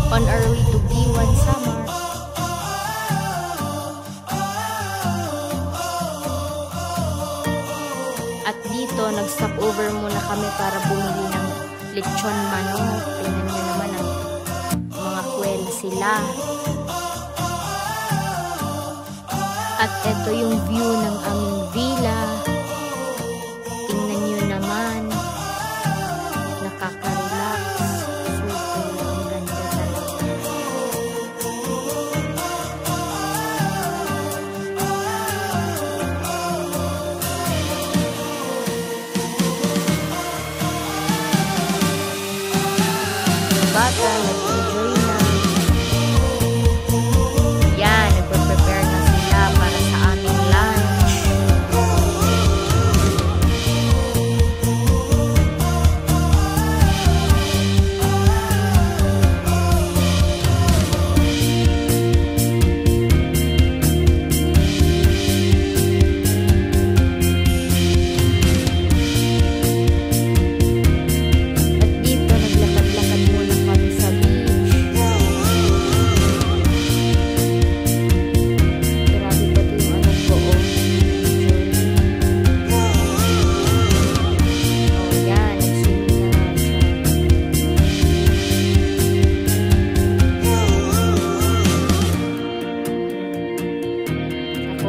on our way to Giwan, Samar. At dito, nag-stop over muna kami para bumili ng lechon manok. Tingnan nyo naman ang mga kwel sila. At ito yung view ng aming villa. Tingnan nyo naman. Nakaka-relax. Super ang ganda talaga. Bata, nag-enjoy na. Yan, nagpe-prepare na sila para sa aming lunch.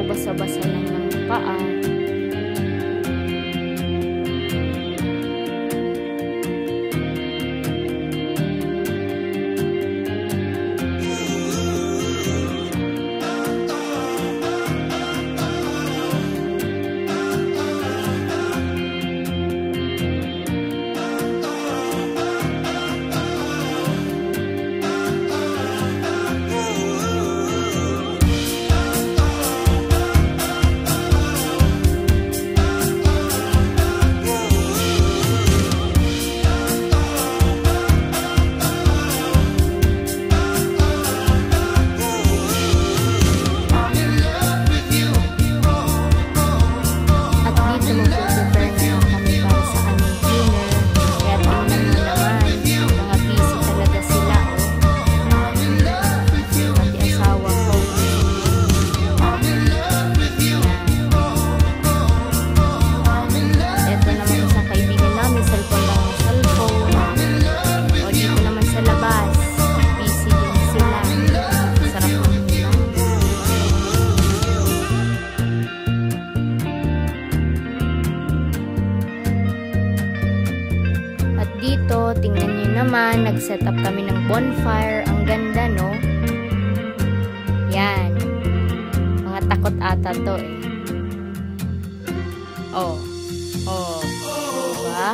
Basa-basa lang ng paa. Dito, tingnan nyo naman, nag-set up kami ng bonfire. Ang ganda, no? Yan. Mga takot ata to, eh. Oh. Oh. Diba?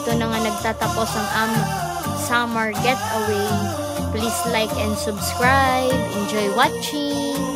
dito na nga nagtatapos ang summer getaway. Please like and subscribe. Enjoy watching!